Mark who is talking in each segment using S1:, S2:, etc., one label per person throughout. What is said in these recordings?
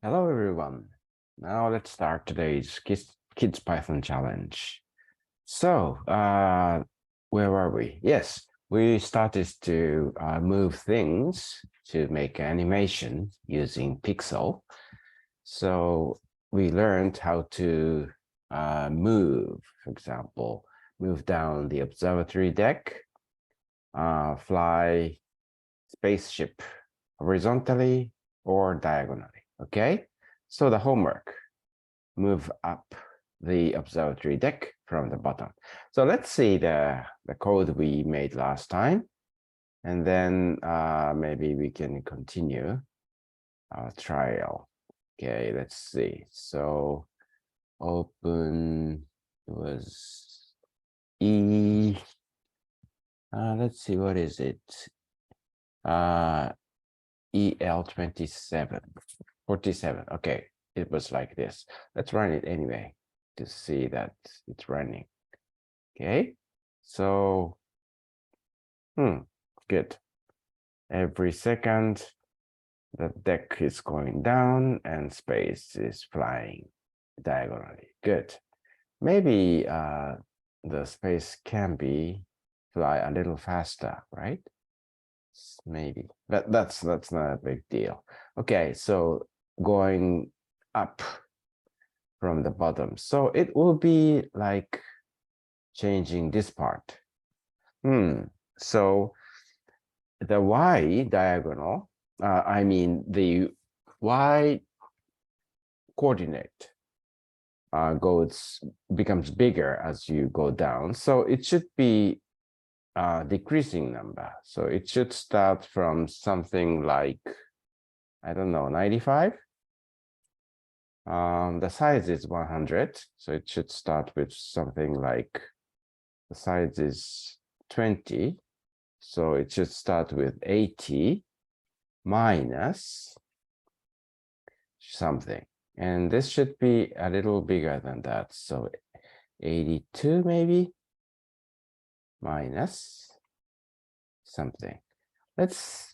S1: Hello, everyone. Now let's start today's Kids Python challenge. So, where are we? Yes, we started to move things to make animation using Pyxel. So we learned how to move, for example, move down the observatory deck, fly spaceship horizontally or diagonally. Okay, so the homework: move up the observatory deck from the bottom. So let's see the code we made last time, and then maybe we can continue our trial. Okay, let's see. So open was E. Let's see, what is it? EL27, 47. Okay, it was like this. Let's run it anyway to see that it's running. Okay, so good. Every second the deck is going down and space is flying diagonally. Good. Maybe the space can be fly a little faster, right? Maybe, but that's not a big deal. Okay, so going up from the bottom, so it will be like changing this part. So the y diagonal, I mean the y coordinate becomes bigger as you go down, so it should be decreasing number. So it should start from something like, I don't know, 95. The size is 100, so it should start with something like, the size is 20, so it should start with 80 minus something, and this should be a little bigger than that, so 82 maybe minus something. Let's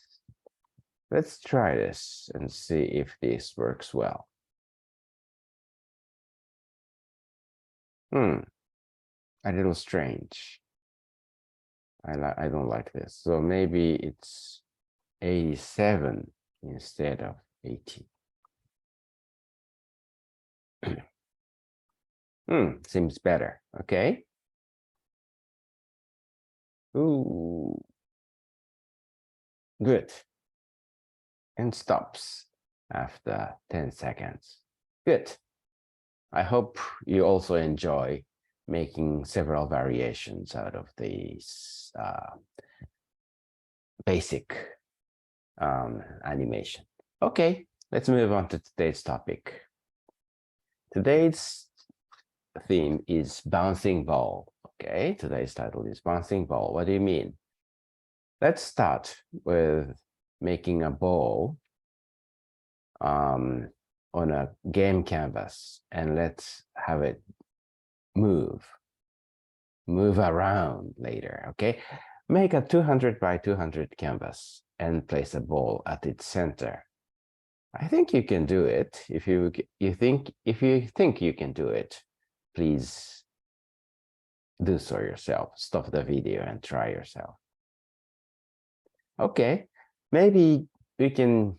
S1: try this and see if this works well. A little strange. I don't like this. So maybe it's 87 instead of 80. Seems better. Okay. Ooh. Good. And stops after 10 seconds. Good. I hope you also enjoy making several variations out of these basic animation. Okay, let's move on to today's topic. Today's theme is bouncing ball. Okay, today's title is bouncing ball. What do you mean? Let's start with making a ball on a game canvas, and let's have it move around later. Okay, make a 200 by 200 canvas and place a ball at its center. I think you can do it. If you think you can do it, please do so yourself. Stop the video and try yourself. Okay, maybe we can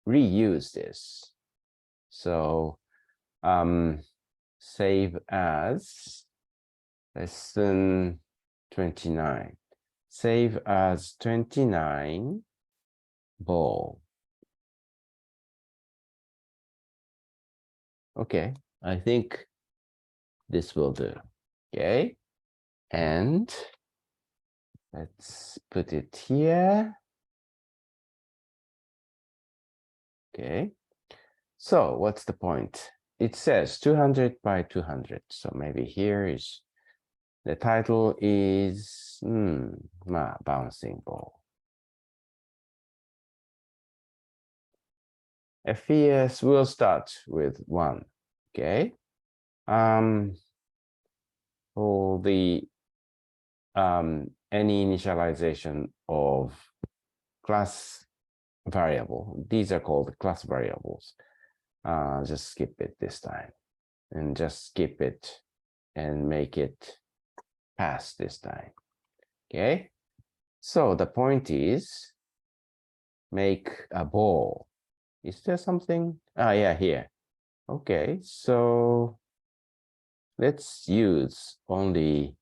S1: reuse this. So save as lesson 29. Save as 29 ball. Okay, I think this will do. Okay, and let's put it here. Okay, so what's the point? It says 200 by 200. So maybe here is the title is bouncing ball. FES will start with 1. Okay. For the any initialization of class variable. These are called class variables. Just skip it this time and just skip it and make it pass this time. Okay. So the point is make a ball. Is there something? Yeah, here. Okay. So let's use only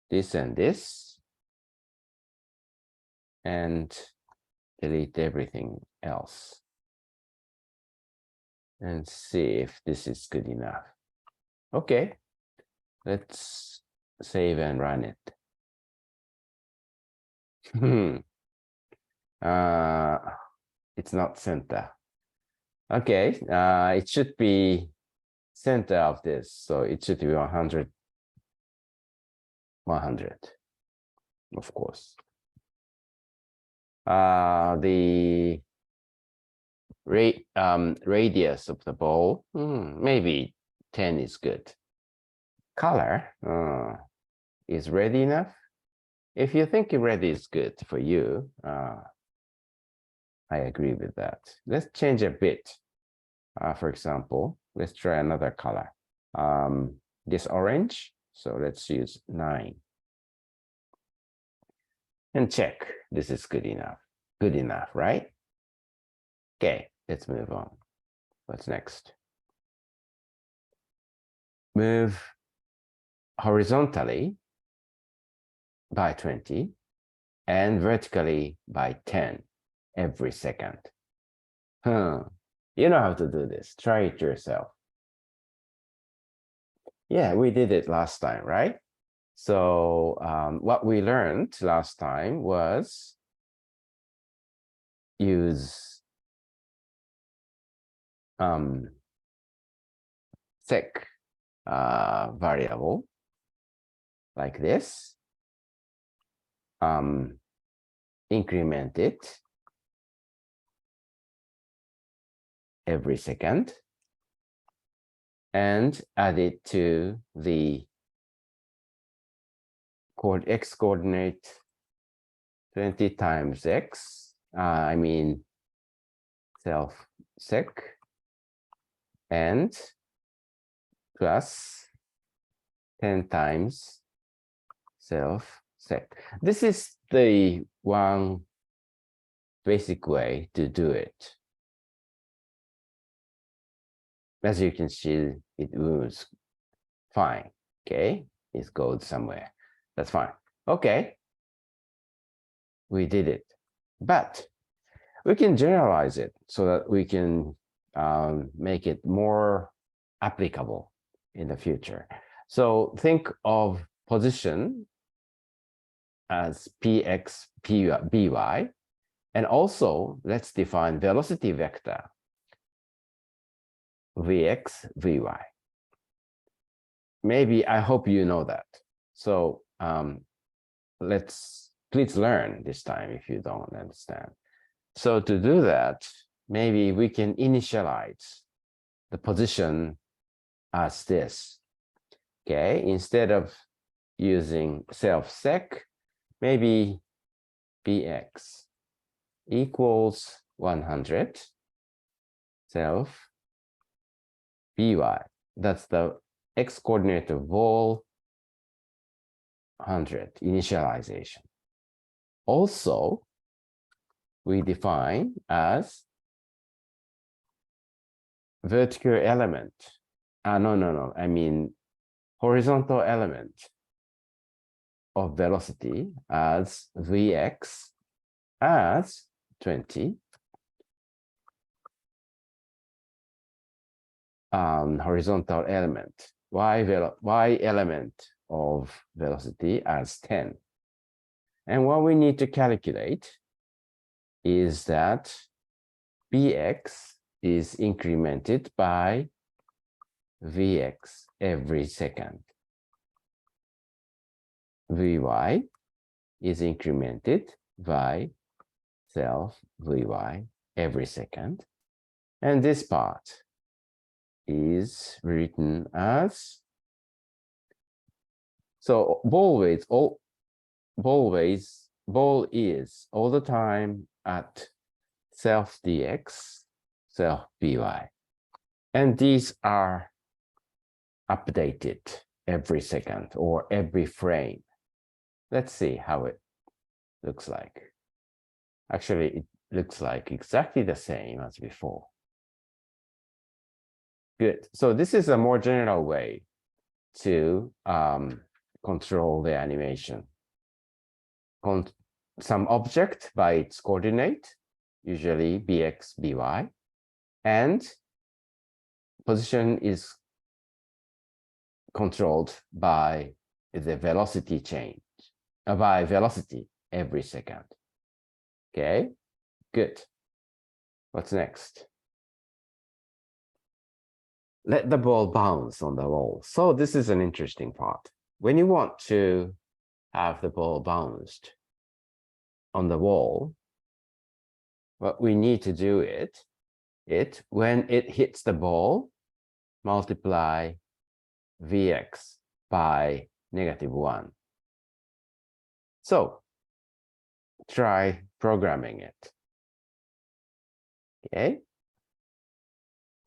S1: this and this and delete everything else and see if this is good enough. Okay, let's save and run it. It's not center. Okay, it should be center of this, so it should be 100, 100, of course. The radius of the ball, maybe 10 is good. Color is red enough. If you think red is good for you, I agree with that. Let's change a bit. For example, let's try another color. This orange, so let's use 9. And check, this is good enough. Good enough, right? Okay, let's move on. What's next? Move horizontally by 20 and vertically by 10 every second. You know how to do this. Try it yourself. Yeah, we did it last time, right? So what we learned last time was use sec variable like this, increment it every second, and add it to the x coordinate 20 times x, I mean self sec, and plus 10 times self sec. This is the one basic way to do it. As you can see, it moves fine. Okay, it goes somewhere. That's fine. Okay, we did it, but we can generalize it so that we can make it more applicable in the future. So think of position as px, by, and also let's define velocity vector vx, vy. Maybe, I hope you know that. So please learn this time if you don't understand. So to do that, maybe we can initialize the position as this. Okay, instead of using self sec, maybe bx equals 100 self by. That's the x coordinate of ball 100 initialization. Also, we define as vertical element. No. I mean horizontal element of velocity as Vx as 20. Horizontal element, y element of velocity as 10. And what we need to calculate is that Bx is incremented by Vx every second. Vy is incremented by self Vy every second. And this part is written as, so ball is all the time at self dx, self by. And these are updated every second or every frame. Let's see how it looks like. Actually, it looks like exactly the same as before. Good. So this is a more general way to control the animation. Some object by its coordinate, usually bx, by, and position is controlled by the velocity change, by velocity every second. Okay, good. What's next? Let the ball bounce on the wall. So this is an interesting part. When you want to have the ball bounced on the wall, what we need to do when it hits the ball, multiply Vx by -1. So try programming it. Okay.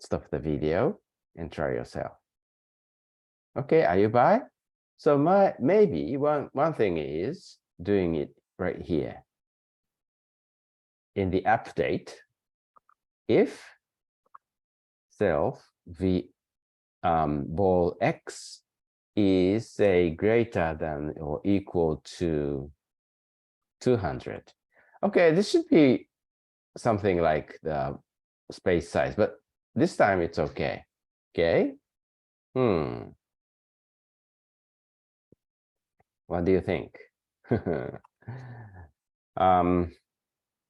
S1: Stop the video and try yourself. Okay, are you by? So maybe one thing is doing it right here. In the update, if self ball x is say greater than or equal to 200. Okay, this should be something like the space size, but this time it's okay. Okay. What do you think?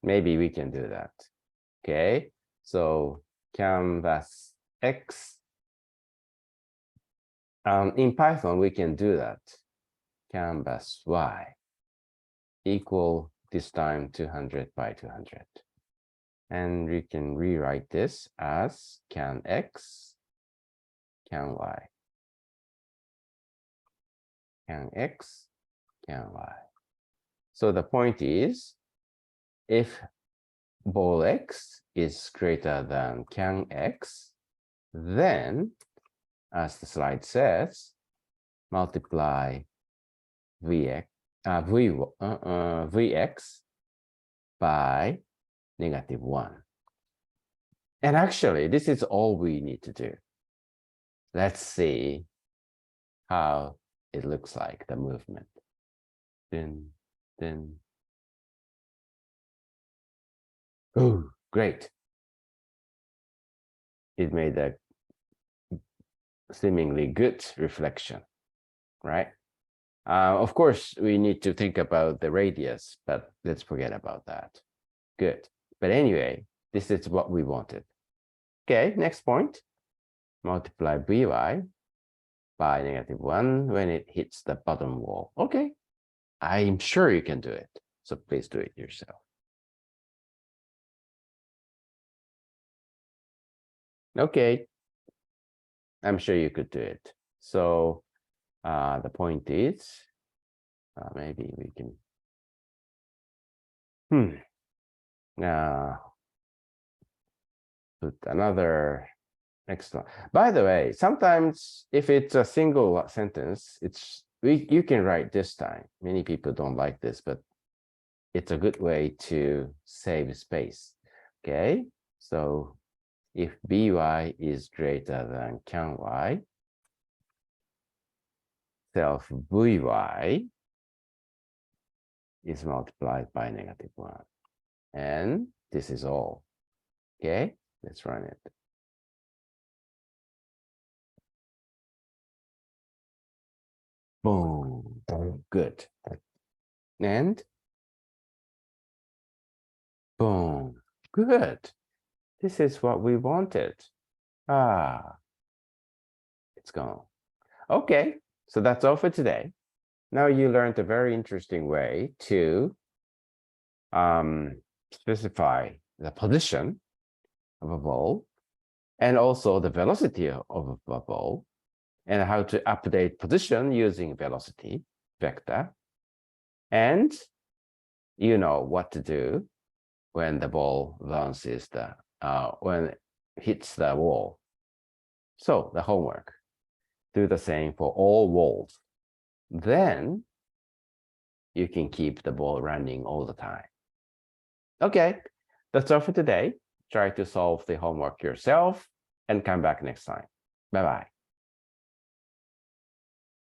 S1: Maybe we can do that. Okay. So canvas X. In Python, we can do that. Canvas Y equal this time 200 by 200. And we can rewrite this as can X, can Y. Can X, can Y. So the point is, if ball X is greater than can X, then, as the slide says, multiply Vx by -1. And actually, this is all we need to do. Let's see how it looks like, the movement. Then. Oh, great. It made a seemingly good reflection, right? Of course, we need to think about the radius, but let's forget about that. Good. But anyway, this is what we wanted. Okay, next point. Multiply by by -1 when it hits the bottom wall. Okay, I'm sure you can do it. So please do it yourself. Okay, I'm sure you could do it. So the point is, maybe we can. Put another next one. By the way, sometimes if it's a single sentence, you can write this time. Many people don't like this, but it's a good way to save space. Okay, so if by is greater than can y, self vy is multiplied by -1. And this is all. Okay, let's run it. Boom. Good. And boom. Good. This is what we wanted. It's gone. Okay, so that's all for today. Now you learned a very interesting way to specify the position of a ball and also the velocity of a ball and how to update position using velocity vector. And you know what to do when the ball bounces when it hits the wall. So the homework, do the same for all walls. Then you can keep the ball running all the time. Okay, that's all for today. Try to solve the homework yourself and come back next time. Bye-bye.